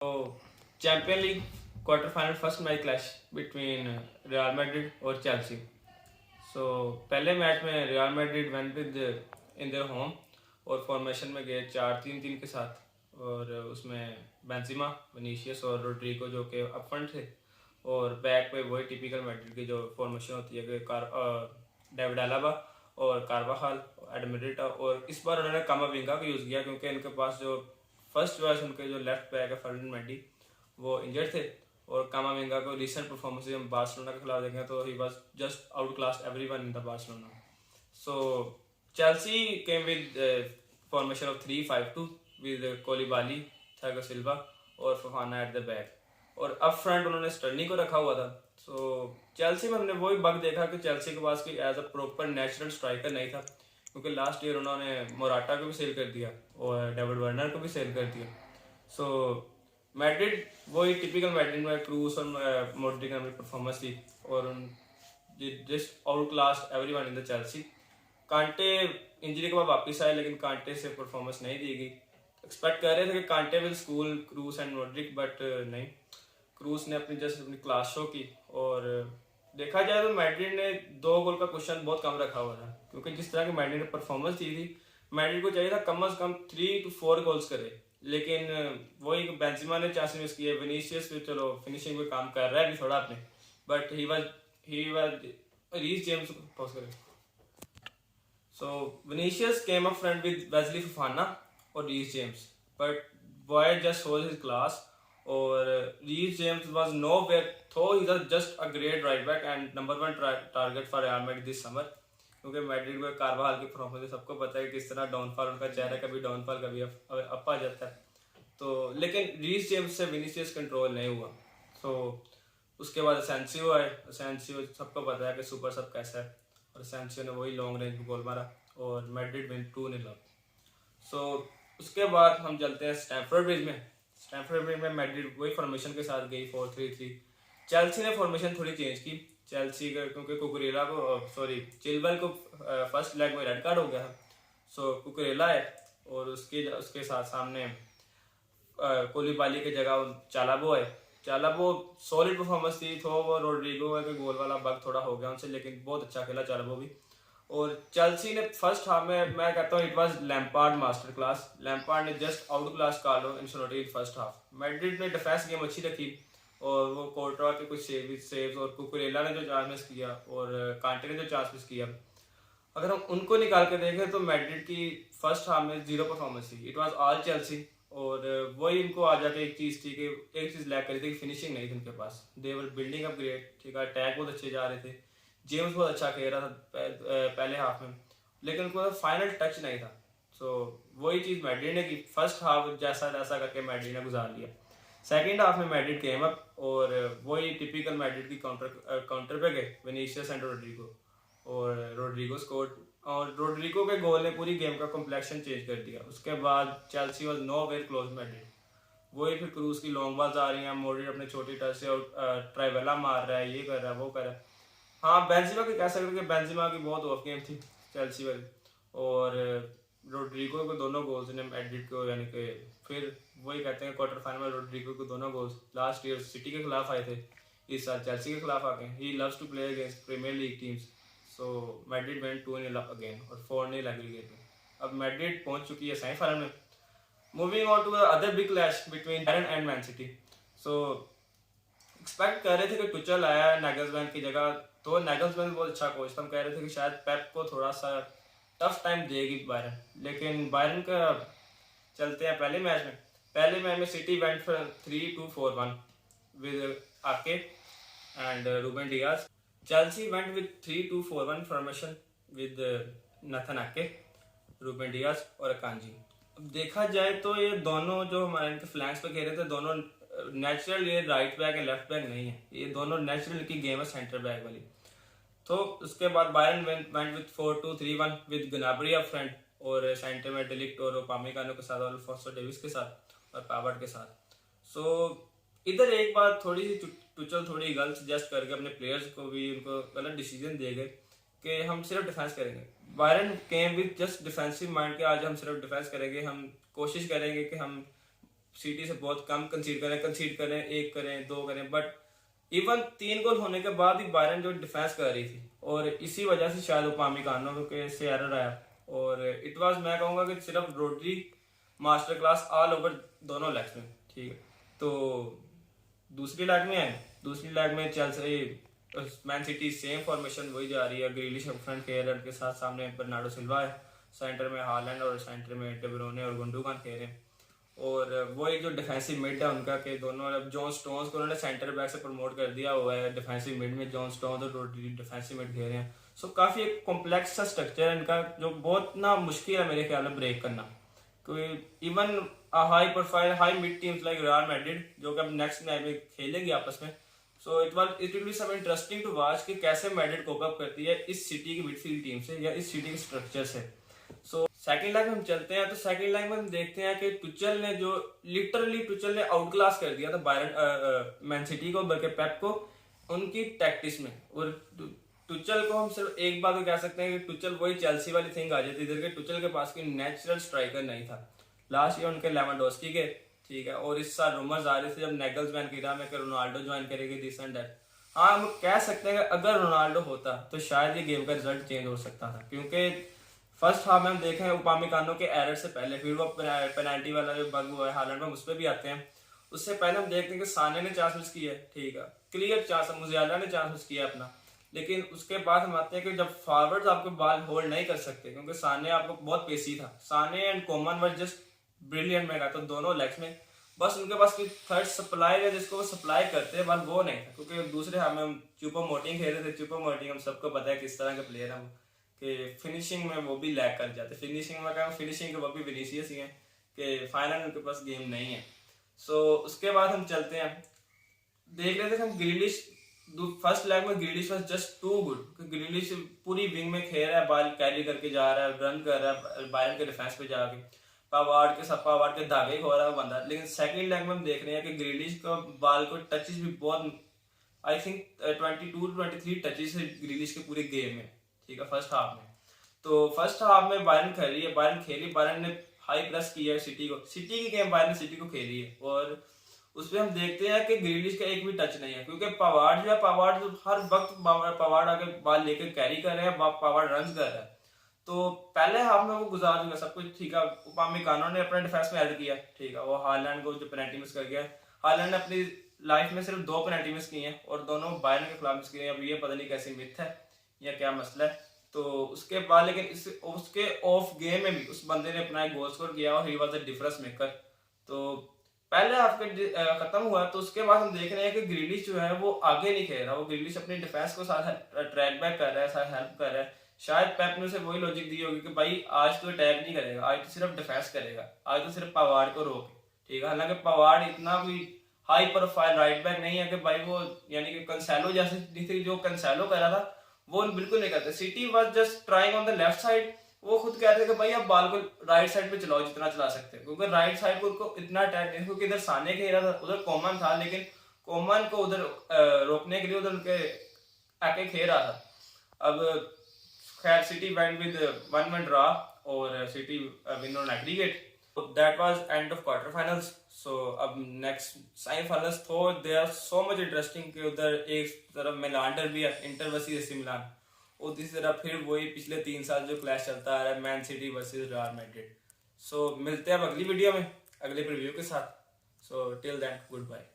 तो champion league quarter final first match clash between real Madrid और Chelsea. पहले match में real Madrid went with in their home और formation में गए 4-3-3 के साथ, और उसमें बेंजिमा, विनीशियस और रोड्रिगो जो कि अप फ्रंट थे, और बैक पे वही टिपिकल मैड्रिड की जो फॉर्मेशन होती है कि डेविड अलाबा और कार्वाहाल, एडमिरिटा, और इस बार उन्होंने कामाविंगा को यूज़ किया क्योंकि इनके पास जो फर्स्ट चॉइस उनके जो लेफ्ट बैक है फर्डिन मेंडी वो इंजर्ड थे। और कामाविंगा को रिसेंट परफॉर्मेंस हम बार्सिलोना के खिलाफ देखें तो ही was just out class everyone in the Barcelona. So Chelsea came with formation of 3-5-2 with Koulibaly, Thiago Silva और फफाना एट द बैक, और अप फ्रंट उन्होंने स्टर्लिंग को रखा हुआ था। सो चेल्सी में हमने वही बग देखा कि चेल्सी के पास कोई as a proper natural striker नहीं था, क्योंकि लास्ट ईयर उन्होंने मोराटा को भी सेल कर दिया और डेविड वार्नर को भी सेल कर दिया। सो मैड्रिड वही टिपिकल मैड्रिड में क्रूस और मॉड्रिक की परफॉर्मेंस थी, और just out class everyone in the Chelsea. कांटे इंजरी के बाद वापस आए, लेकिन कांटे से परफॉर्मेंस नहीं दी गई। एक्सपेक्ट कर रहे थे कि कांटे विल स्कूल क्रूस एंड मॉड्रिक, बट नहीं, क्रूस ने अपनी क्लास शो की। और देखा जाए तो मैड्रिड ने 2 गोल का क्वेश्चन बहुत कम रखा हुआ था, क्योंकि जिस तरह की मैड्रिड ने परफॉर्मेंस दी थी, मैड्रिड को चाहिए था कम से कम 3 to 4 गोल्स करे। लेकिन वही बेंजिमा ने चांस मिस किए, विनीशियस भी चलो फिनिशिंग में काम कर रहा है अभी थोड़ा अपने, but he was Reece James pause करें। So Vinicius came up front with Wesley Fofana और Reece James, but boy just hold his class. और Reece James was nowhere, though he was just a great right back and number 1 target for Real Madrid this summer. क्योंकि Madrid में Carvajal की performance सबको पता है किस तरह downfall उनका चेहरा, कभी डाउनफॉल कभी अप आ जाता है। तो लेकिन रीस जेम्स से विनीसियस कंट्रोल नहीं हुआ। सो उसके बाद असेंसियो आए। असेंसियो सबको पता है कि सुपर सब कैसा है, और असेंसियो ने वही लॉन्ग रेंज में गोल मारा और मैड्रिड विन 2-0 अप। सो उसके बाद हम चलते हैं स्टैमफोर्ड ब्रिज में। स्टैमफोर्ड ब्रिज में मैड्रिड वही फॉर्मेशन के साथ गई 4-3-3। चेल्सी ने फॉर्मेशन थोड़ी चेंज की। चेल्सी का क्योंकि कुकुरेला को चिलवेल को फर्स्ट लेग में रेड कार्ड हो गया है, सो कुकुरेला है, और उसके उसके साथ सामने कोलिबाली की जगह चालाबो है। चालाबो सॉलिड परफॉर्मेंस थी, तो वो रोड्रिगो के गोल वाला बग थोड़ा हो गया उनसे, लेकिन बहुत अच्छा खेला चालाबो भी। और चेल्सी ने फर्स्ट हाफ में, मैं कहता हूँ it was Lampard master class. Lampard ने just out class Carlo Ancelotti in first half. Madrid ने डिफेंस गेम अच्छी रखी, और वो कोर्टवा के कुछ सेव्स और कुकुरेला ने जो चांस मिस किया और कांटे ने जो चांस मिस किया, अगर हम उनको निकाल के देखें तो मैड्रिड की फर्स्ट हाफ में 0 परफॉर्मेंस थी। It was all Chelsea. और वही इनको आ जाके एक चीज़ थी कि एक चीज़ लैक करी थी कि फिनिशिंग नहीं थी उनके पास। दे वर बिल्डिंग अप ग्रेट, ठीक है, अटैक बहुत अच्छे जा रहे थे, जेम्स बहुत अच्छा खेल रहा था पहले हाफ में, लेकिन उनको फाइनल टच नहीं था। सो वही चीज़ मैड्रिड ने की। फर्स्ट हाफ जैसा जैसा करके मैड्रिड ने गुजार लिया। सेकेंड हाफ में मैड्रिड केम अप, और वही टिपिकल मैड्रिड की काउंटर पे गए विनीशियस एंड रोड्रिगो, और रोड्रिगो स्कोर, और रोड्रिगो के गोल ने पूरी गेम का कॉम्प्लेक्शन चेंज कर दिया। उसके बाद Chelsea was nowhere close Madrid. वही फिर क्रूज की लॉन्ग बॉल्स आ रही हैं, मॉड्रिक अपने छोटी टच से ट्राइवेला मार रहा है, ये कर रहा है, वो कर रहा है। हाँ, बेंजिमा की कह सकते कि बेंजिमा की बहुत ऑफ गेम थी चेल्सी वाली, और रोड्रिगो को दोनों गोल्स ने मैड्रिड को, यानी कि फिर वही कहते हैं क्वार्टर फाइनल में रोड्रिगो को दोनों गोल्स लास्ट ईयर सिटी के खिलाफ आए थे, इस साल चेल्सी के खिलाफ आ गए। He loves to play against premier league teams. So Madrid went 2-0 up again और 4-0 एग्रीगेट में। अब मैड्रिड पहुंच चुकी है सेमीफाइनल में। Moving on to the other big clash between Bayern and Man City. So expect कर रहे थे कि टुचल आया है नैगल्समैन की जगह, तो नैगल्समैन बहुत अच्छा कोच था, हम कह रहे थे कि शायद पेप को थोड़ा सा टफ टाइम देगी बायर्न। लेकिन बायर्न का चलते हैं पहले मैच में। पहले मैच में City went for 3-2-4-1 with Ake and Ruben Dias. Chelsea went with 3-2-4-1 formation with Nathan Ake, Ruben Dias और अकांजी। अब देखा जाए तो ये दोनों जो हमारे इनके फ्लैंक्स पे खेल रहे थे, दोनों नेचुरल, ये right back and left back नहीं है, ये दोनों नेचुरल की गेम है सेंटर बैक वाली। तो उसके बाद Bayern went with 4-2-3-1 with Gnabry up front, और सेंटर में डिलिक्ट और ओपामेकानो के साथ, और अल्फोंसो डेविस के साथ, और पावर्ड के साथ। सो इधर एक बात थोड़ी सी टुचल थोड़ी गलत सजेस्ट करके अपने प्लेयर्स को भी उनको गलत डिसीजन दे गए कि हम सिर्फ डिफेंस करेंगे। Byron came with just defensive mind के, आज हम सिर्फ डिफेंस करेंगे, हम कोशिश करेंगे कि हम सिटी से बहुत कम कंसीड करें, एक करें, दो करें, बट इवन 3 गोल होने के बाद ही बायरन जो डिफेंस कर रही थी, और इसी वजह से शायद उपामिकानो के से एरर आया। और इट वाज, मैं कहूँगा कि सिर्फ Rodri master class all over दोनों लेग्स में, ठीक है। तो दूसरी लेग में Chelsea man city same formation वही जा रही है, ग्रीलिश फ्रंट केयर के साथ, सामने बर्नार्डो सिल्वा है, सेंटर में हालैंड और सेंटर में डे ब्रुयने और गुंडोगान खेल रहे हैं। और वही जो डिफेंसिव मिड है उनका के दोनों, अब जॉन स्टोन्स को उन्होंने सेंटर बैक से प्रमोट कर दिया हुआ है, डिफेंसिव मिड में जॉन स्टोन्स और रोड्री डिफेंसिव मिड खेल रहे हैं। सो काफी एक कॉम्प्लेक्स सा स्ट्रक्चर है इनका, जो बहुत ना मुश्किल है मेरे ख्याल में ब्रेक करना, क्योंकि even high profile high mid teams like Real Madrid जो कि अब नेक्स्ट मैच में खेलेगी आपस में, so it will be some interesting to watch कि कैसे मैड्रिड कोप अप करती है इस सिटी की मिडफील्ड टीम से या इस सिटी के स्ट्रक्चर से। सो सेकंड लेग में हम चलते हैं, तो सेकंड लेग में हम देखते हैं कि टुचल ने आउट क्लास कर दिया था बायरन मैन सिटी को, बल्कि पेप को उनकी टैक्टिक्स में। और टुचल को हम सिर्फ एक बात कह सकते हैं कि टुचल वही चेल्सी वाली थिंग आ जाती इधर के, टुचल के पास कोई नेचुरल स्ट्राइकर नहीं था। लास्ट ईयर उनके लेवेंडोस्की के, ठीक है, और इस साल रूमर्स आ रहे थे जब नेगल्स ज्वाइन किया में कि रोनाल्डो ज्वाइन करेगी दिस एंड दैट। हाँ, हम कह सकते हैं कि अगर रोनाल्डो होता तो शायद ये गेम का रिजल्ट चेंज हो सकता था, क्योंकि फर्स्ट हाफ में हम देखें उपामिकानो के एरर से पहले, फिर वो पेनाल्टी वाला जो बग हुआ है हालैंड में, उस पर भी आते हैं। उससे पहले हम देखते हैं कि साने ने चांस मिस किया है, ठीक है, क्लियर चांस, मुजियाला ने चांस मिस किया अपना। लेकिन उसके बाद हम आते हैं कि जब फॉरवर्ड्स आपको बॉल होल्ड नहीं कर सकते, क्योंकि साने आपको बहुत पेसी था, Sane and Coman were just brilliant में तो दोनों लेग्स में, बस उनके पास कोई थर्ड सप्लाई है जिसको वो सप्लाई करते हैं, बस वो नहीं था। क्योंकि दूसरे हाफ में हम चुपो-मोटिंग खेल रहे थे, चुपो-मोटिंग हम सबको पता है किस तरह के प्लेयर हैं कि फिनिशिंग में वो भी लैग कर जाते, फिनिशिंग के वो भी विनीसियस ही हैं कि फाइनल उनके पास गेम नहीं है। सो उसके बाद हम चलते हैं, देख लेते हैं हम ग्रिलिश। फर्स्ट लेग में Grealish was just too good, Grealish पूरी विंग में खेल रहा है, बॉल कैरी करके जा रहा है, रन कर रहा है बायरन के डिफेंस पे जाके, पावार्ड के धागे खो रहा है बंदा। लेकिन सेकंड लेग में हम देख रहे हैं कि ग्रिलिश का बॉल को टचेस भी बहुत, आई थिंक 22-23 टचेस है ग्रिलिश के पूरे गेम में, ठीक है, फर्स्ट हाफ में। तो फर्स्ट हाफ में बायरन खेली, बायरन ने हाई प्रेस किया है सिटी को, सिटी की गेम बायरन ने सिटी को खेली है, और उसमें हम देखते हैं कि ग्रिलिश का एक भी टच नहीं है, क्योंकि पावार्ड हर वक्त पावार्ड आके बॉल लेकर कैरी कर रहे हैं, पावार्ड रन कर रहा है। तो पहले हाफ में वो गुजार दूंगा सब कुछ, ठीक है, उपामिकानो ने अपने डिफेंस में हेल्प किया, ठीक है, वो हालैंड को जो पेनल्टी मिस कर गया, हालैंड ने अपनी लाइफ में सिर्फ 2 पेनल्टी मिस की हैं और दोनों बायरन के खिलाफ मिस की हैं। अब ये पता नहीं कैसी मिथ है या क्या मसला है। तो उसके बाद लेकिन उसके ऑफ गेम में भी उस बंदे ने अपना एक गोल स्कोर किया और he was the difference maker. तो पहले हाफ खत्म हुआ, तो उसके बाद हम देख रहे हैं कि ग्रिलिश जो है वो आगे नहीं खेल रहा, वो ग्रिलिश अपने डिफेंस को साथ ट्रैक बैक कर रहा है, साथ हेल्प कर रहा है। शायद पेप ने उसे वही लॉजिक दी होगी कि भाई आज तो अटैक नहीं करेगा, आज तो सिर्फ डिफेंस करेगा, आज तो सिर्फ पावार्ड को रोक, ठीक है। हालांकि पावार्ड इतना कोई हाई प्रोफाइल राइट बैक नहीं है कि भाई वो, यानी कि कंसेलो जैसे जो कंसेलो कर रहा था वो बिल्कुल नहीं करते। City was just trying on the left side, वो खुद कहते हैं कि भाई आप बॉल को राइट साइड पे चलाओ जितना चला सकते हैं, क्योंकि राइट साइड को उनको इतना अटैक नहीं, क्योंकि इधर साने खेल रहा था, उधर कॉमन था, लेकिन कॉमन को उधर रोकने के लिए उधर उनके आके खेल रहा था। अब खैर सिटी वेंट विद 1-1 ड्रॉ और City win on aggregate. That was end of quarter finals. So अब नेक्स्ट सेमीफाइनल्स तो they are so much interesting कि उधर एक तरफ मिलान डर्बी है, इंटर वर्सेस एसी मिलान, और दूसरी तरफ फिर वही पिछले 3 साल जो क्लैश चलता आ रहा है, Man City versus Real Madrid. So मिलते हैं अब अगली वीडियो में अगले प्रीव्यू के साथ। So till then good bye.